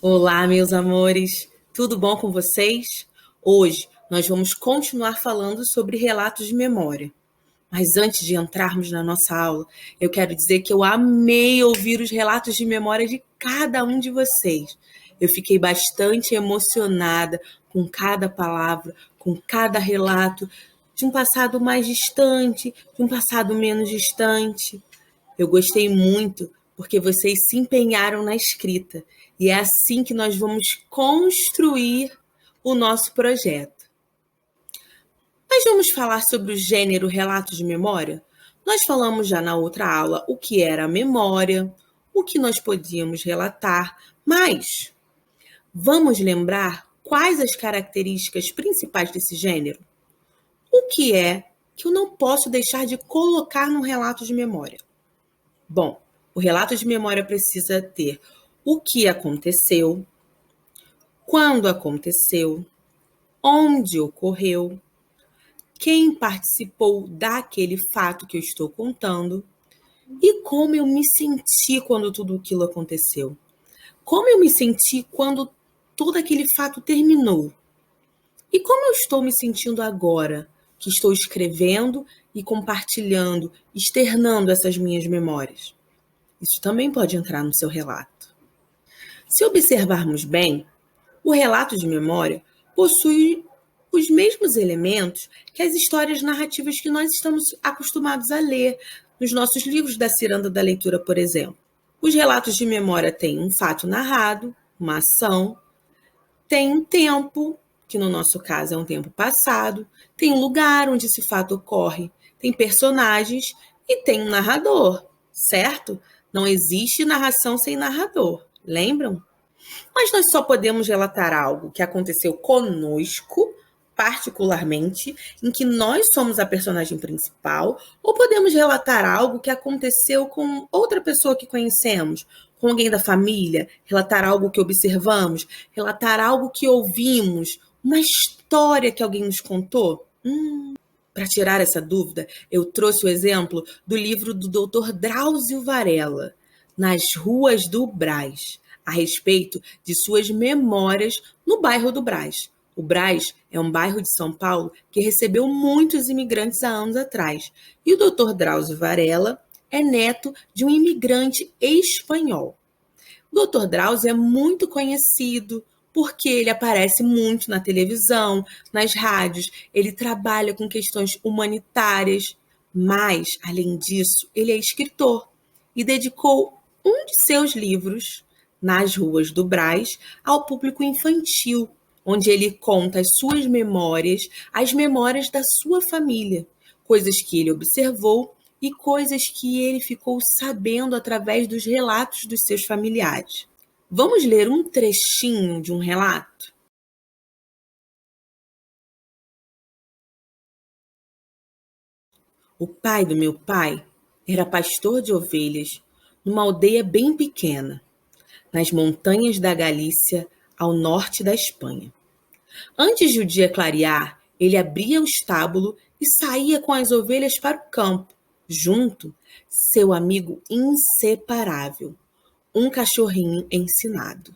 Olá, meus amores, tudo bom com vocês? Hoje nós vamos continuar falando sobre relatos de memória. Mas antes de entrarmos na nossa aula, eu quero dizer que eu amei ouvir os relatos de memória de cada um de vocês. Eu fiquei bastante emocionada com cada palavra, com cada relato, de um passado mais distante, de um passado menos distante. Eu gostei muito porque vocês se empenharam na escrita e é assim que nós vamos construir o nosso projeto. Mas vamos falar sobre o gênero relato de memória? Nós falamos já na outra aula o que era a memória, o que nós podíamos relatar, mas vamos lembrar quais as características principais desse gênero? O que é que eu não posso deixar de colocar num relato de memória? Bom, o relato de memória precisa ter o que aconteceu, quando aconteceu, onde ocorreu, quem participou daquele fato que eu estou contando e como eu me senti quando tudo aquilo aconteceu. Como eu me senti quando todo aquele fato terminou. E como eu estou me sentindo agora, que estou escrevendo e compartilhando, externando essas minhas memórias. Isso também pode entrar no seu relato. Se observarmos bem, o relato de memória possui os mesmos elementos que as histórias narrativas que nós estamos acostumados a ler nos nossos livros da Ciranda da Leitura, por exemplo. Os relatos de memória têm um fato narrado, uma ação, tem um tempo, que no nosso caso é um tempo passado, tem um lugar onde esse fato ocorre, tem personagens e tem um narrador, certo? Não existe narração sem narrador, lembram? Mas nós só podemos relatar algo que aconteceu conosco, particularmente, em que nós somos a personagem principal, ou podemos relatar algo que aconteceu com outra pessoa que conhecemos, com alguém da família, relatar algo que observamos, relatar algo que ouvimos, uma história que alguém nos contou. Para tirar essa dúvida, eu trouxe o exemplo do livro do Dr. Drauzio Varela, Nas Ruas do Brás, a respeito de suas memórias no bairro do Brás. O Brás é um bairro de São Paulo que recebeu muitos imigrantes há anos atrás. E o Dr. Drauzio Varela é neto de um imigrante espanhol. O Dr. Drauzio é muito conhecido porque ele aparece muito na televisão, nas rádios, ele trabalha com questões humanitárias, mas, além disso, ele é escritor e dedicou um de seus livros, Nas Ruas do Brás, ao público infantil, onde ele conta as suas memórias, as memórias da sua família, coisas que ele observou e coisas que ele ficou sabendo através dos relatos dos seus familiares. Vamos ler um trechinho de um relato? O pai do meu pai era pastor de ovelhas numa aldeia bem pequena, nas montanhas da Galícia, ao norte da Espanha. Antes de o dia clarear, ele abria o estábulo e saía com as ovelhas para o campo, junto seu amigo inseparável, um cachorrinho ensinado.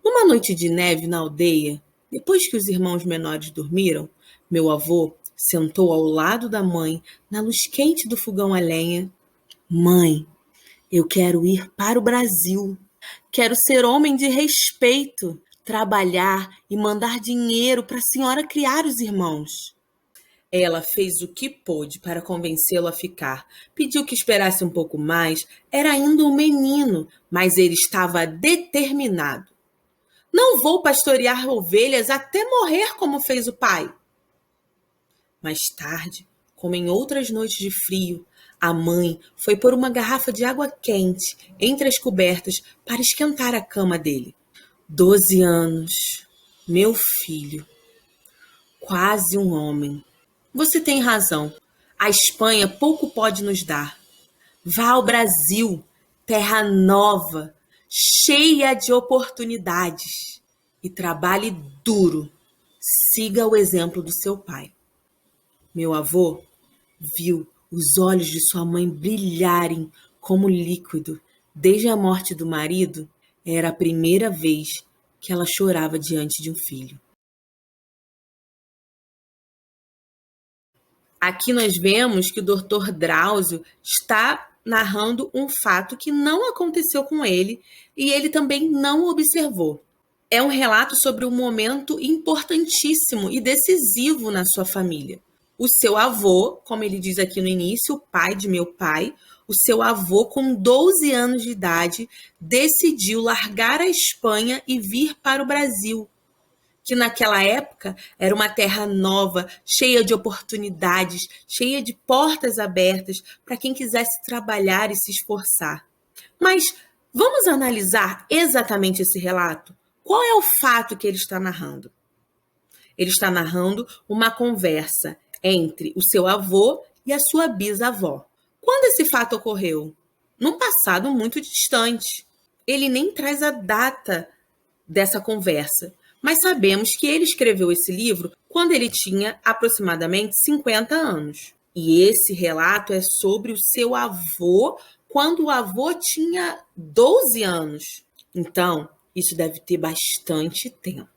Numa noite de neve na aldeia, depois que os irmãos menores dormiram, meu avô sentou ao lado da mãe, na luz quente do fogão a lenha. Mãe, eu quero ir para o Brasil. Quero ser homem de respeito, trabalhar e mandar dinheiro para a senhora criar os irmãos. Ela fez o que pôde para convencê-lo a ficar. Pediu que esperasse um pouco mais. Era ainda um menino, mas ele estava determinado. Não vou pastorear ovelhas até morrer como fez o pai. Mais tarde, como em outras noites de frio, a mãe foi pôr uma garrafa de água quente entre as cobertas para esquentar a cama dele. 12 anos, meu filho, quase um homem. Você tem razão. A Espanha pouco pode nos dar. Vá ao Brasil, terra nova, cheia de oportunidades, e trabalhe duro. Siga o exemplo do seu pai. Meu avô viu os olhos de sua mãe brilharem como líquido desde a morte do marido Era a primeira vez que ela chorava diante de um filho. Aqui nós vemos que o Dr. Drauzio está narrando um fato que não aconteceu com ele e ele também não observou. É um relato sobre um momento importantíssimo e decisivo na sua família. O seu avô, como ele diz aqui no início, o pai de meu pai, o seu avô, com 12 anos de idade, decidiu largar a Espanha e vir para o Brasil, que naquela época era uma terra nova, cheia de oportunidades, cheia de portas abertas para quem quisesse trabalhar e se esforçar. Mas vamos analisar exatamente esse relato? Qual é o fato que ele está narrando? Ele está narrando uma conversa entre o seu avô e a sua bisavó. Quando esse fato ocorreu? Num passado muito distante. Ele nem traz a data dessa conversa, mas sabemos que ele escreveu esse livro quando ele tinha aproximadamente 50 anos. E esse relato é sobre o seu avô quando o avô tinha 12 anos. Então, isso deve ter bastante tempo.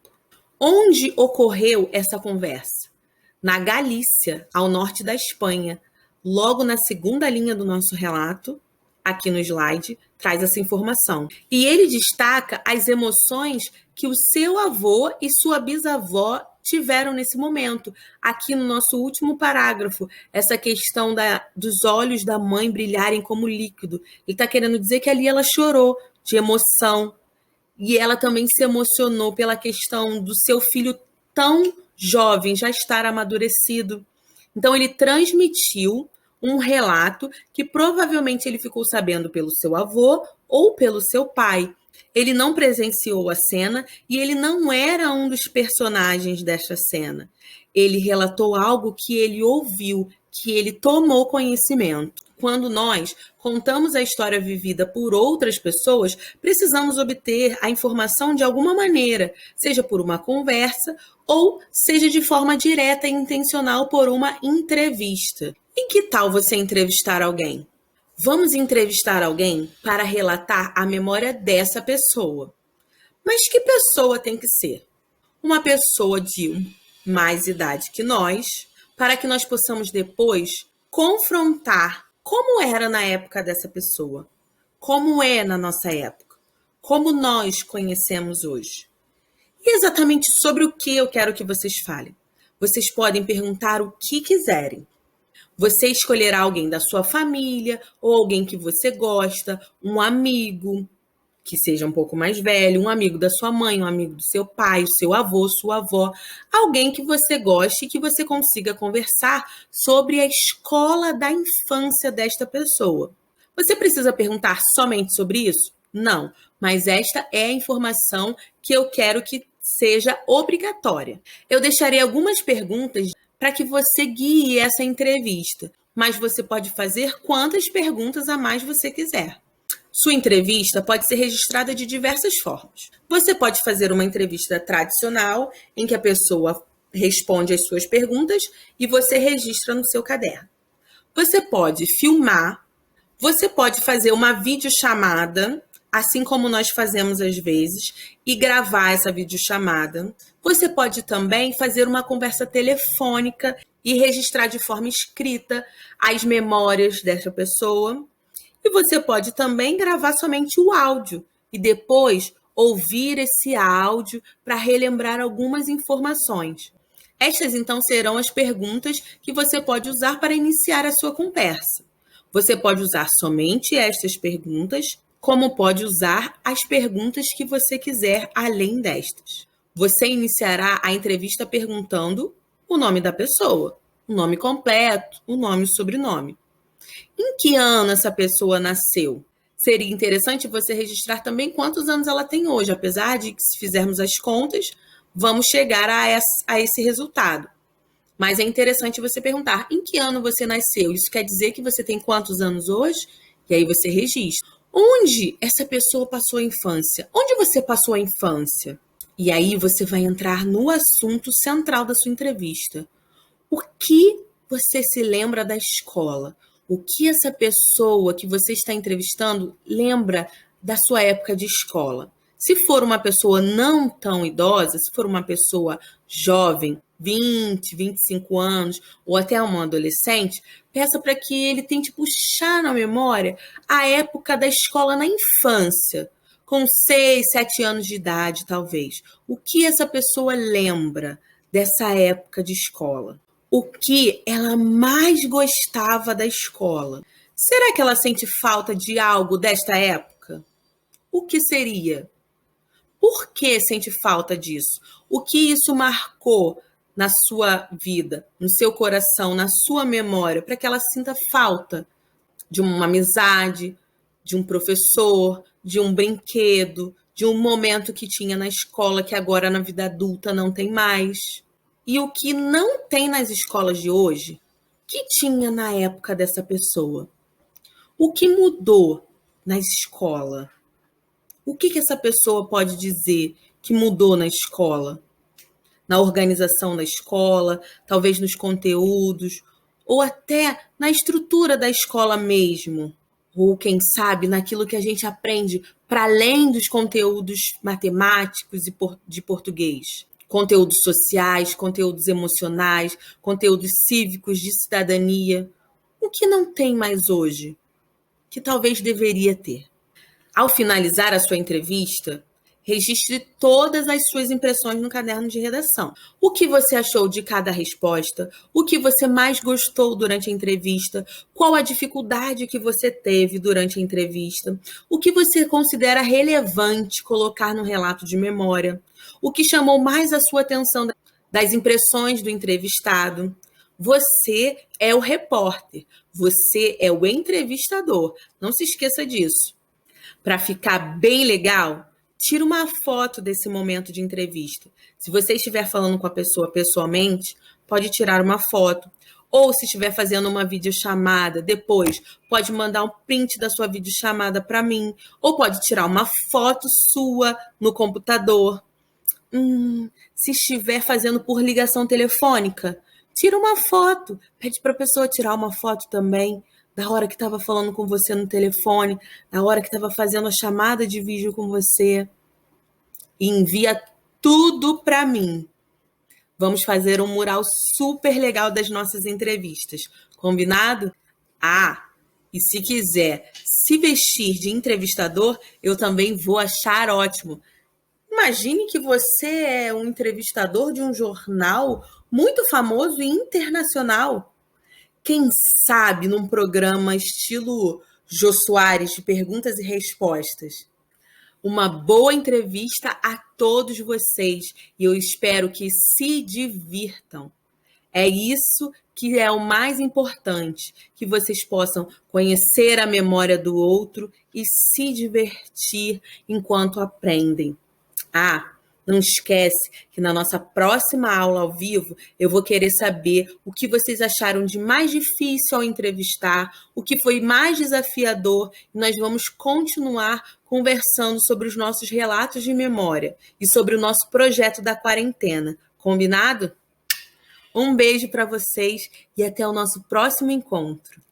Onde ocorreu essa conversa? Na Galícia, ao norte da Espanha. Logo na segunda linha do nosso relato, aqui no slide, traz essa informação. E ele destaca as emoções que o seu avô e sua bisavó tiveram nesse momento. Aqui no nosso último parágrafo, essa questão dos olhos da mãe brilharem como líquido. Ele está querendo dizer que ali ela chorou de emoção. E ela também se emocionou pela questão do seu filho tão jovem, já estar amadurecido. Então, ele transmitiu um relato que provavelmente ele ficou sabendo pelo seu avô ou pelo seu pai. Ele não presenciou a cena e ele não era um dos personagens desta cena. Ele relatou algo que ele ouviu, que ele tomou conhecimento. Quando nós contamos a história vivida por outras pessoas, precisamos obter a informação de alguma maneira, seja por uma conversa ou seja de forma direta e intencional por uma entrevista. E que tal você entrevistar alguém? Vamos entrevistar alguém para relatar a memória dessa pessoa. Mas que pessoa tem que ser? Uma pessoa de mais idade que nós, para que nós possamos depois confrontar como era na época dessa pessoa, como é na nossa época, como nós conhecemos hoje. E exatamente sobre o que eu quero que vocês falem. Vocês podem perguntar o que quiserem. Você escolherá alguém da sua família ou alguém que você gosta, um amigo que seja um pouco mais velho, um amigo da sua mãe, um amigo do seu pai, o seu avô, sua avó, alguém que você goste e que você consiga conversar sobre a escola da infância desta pessoa. Você precisa perguntar somente sobre isso? Não, mas esta é a informação que eu quero que seja obrigatória. Eu deixarei algumas perguntas para que você guie essa entrevista, mas você pode fazer quantas perguntas a mais você quiser. Sua entrevista pode ser registrada de diversas formas. Você pode fazer uma entrevista tradicional, em que a pessoa responde às suas perguntas e você registra no seu caderno. Você pode filmar, você pode fazer uma videochamada, assim como nós fazemos às vezes, e gravar essa videochamada. Você pode também fazer uma conversa telefônica e registrar de forma escrita as memórias dessa pessoa. E você pode também gravar somente o áudio e depois ouvir esse áudio para relembrar algumas informações. Estas, então, serão as perguntas que você pode usar para iniciar a sua conversa. Você pode usar somente estas perguntas, como pode usar as perguntas que você quiser além destas. Você iniciará a entrevista perguntando o nome da pessoa, o nome completo, o nome e o sobrenome. Em que ano essa pessoa nasceu? Seria interessante você registrar também quantos anos ela tem hoje, apesar de que, se fizermos as contas, vamos chegar a esse resultado. Mas é interessante você perguntar em que ano você nasceu. Isso quer dizer que você tem quantos anos hoje? E aí você registra. Onde essa pessoa passou a infância? Onde você passou a infância? E aí você vai entrar no assunto central da sua entrevista. O que você se lembra da escola? O que essa pessoa que você está entrevistando lembra da sua época de escola? Se for uma pessoa não tão idosa, se for uma pessoa jovem, 20, 25 anos, ou até um adolescente, peça para que ele tente puxar na memória a época da escola na infância, com 6, 7 anos de idade, talvez. O que essa pessoa lembra dessa época de escola? O que ela mais gostava da escola? Será que ela sente falta de algo desta época? O que seria? Por que sente falta disso? O que isso marcou na sua vida, no seu coração, na sua memória, para que ela sinta falta de uma amizade, de um professor, de um brinquedo, de um momento que tinha na escola que agora na vida adulta não tem mais? E o que não tem nas escolas de hoje, que tinha na época dessa pessoa? O que mudou na escola? O que essa pessoa pode dizer que mudou na escola? Na organização da escola, talvez nos conteúdos, ou até na estrutura da escola mesmo. Ou, quem sabe, naquilo que a gente aprende para além dos conteúdos matemáticos e de português. Conteúdos sociais, conteúdos emocionais, conteúdos cívicos de cidadania. O que não tem mais hoje, que talvez deveria ter? Ao finalizar a sua entrevista, registre todas as suas impressões no caderno de redação. O que você achou de cada resposta? O que você mais gostou durante a entrevista? Qual a dificuldade que você teve durante a entrevista? O que você considera relevante colocar no relato de memória? O que chamou mais a sua atenção das impressões do entrevistado? Você é o repórter, você é o entrevistador. Não se esqueça disso. Para ficar bem legal, tira uma foto desse momento de entrevista. Se você estiver falando com a pessoa pessoalmente, pode tirar uma foto. Ou se estiver fazendo uma videochamada, depois pode mandar um print da sua videochamada para mim. Ou pode tirar uma foto sua no computador. Se estiver fazendo por ligação telefônica, tira uma foto. Pede para a pessoa tirar uma foto também. Da hora que estava falando com você no telefone, da hora que estava fazendo a chamada de vídeo com você. E envia tudo para mim. Vamos fazer um mural super legal das nossas entrevistas. Combinado? E se quiser se vestir de entrevistador, eu também vou achar ótimo. Imagine que você é um entrevistador de um jornal muito famoso e internacional. Quem sabe num programa estilo Jô Soares de perguntas e respostas. Uma boa entrevista a todos vocês e eu espero que se divirtam. É isso que é o mais importante, que vocês possam conhecer a memória do outro e se divertir enquanto aprendem. Não esquece que na nossa próxima aula ao vivo eu vou querer saber o que vocês acharam de mais difícil ao entrevistar, o que foi mais desafiador, e nós vamos continuar conversando sobre os nossos relatos de memória e sobre o nosso projeto da quarentena. Combinado? Um beijo para vocês e até o nosso próximo encontro.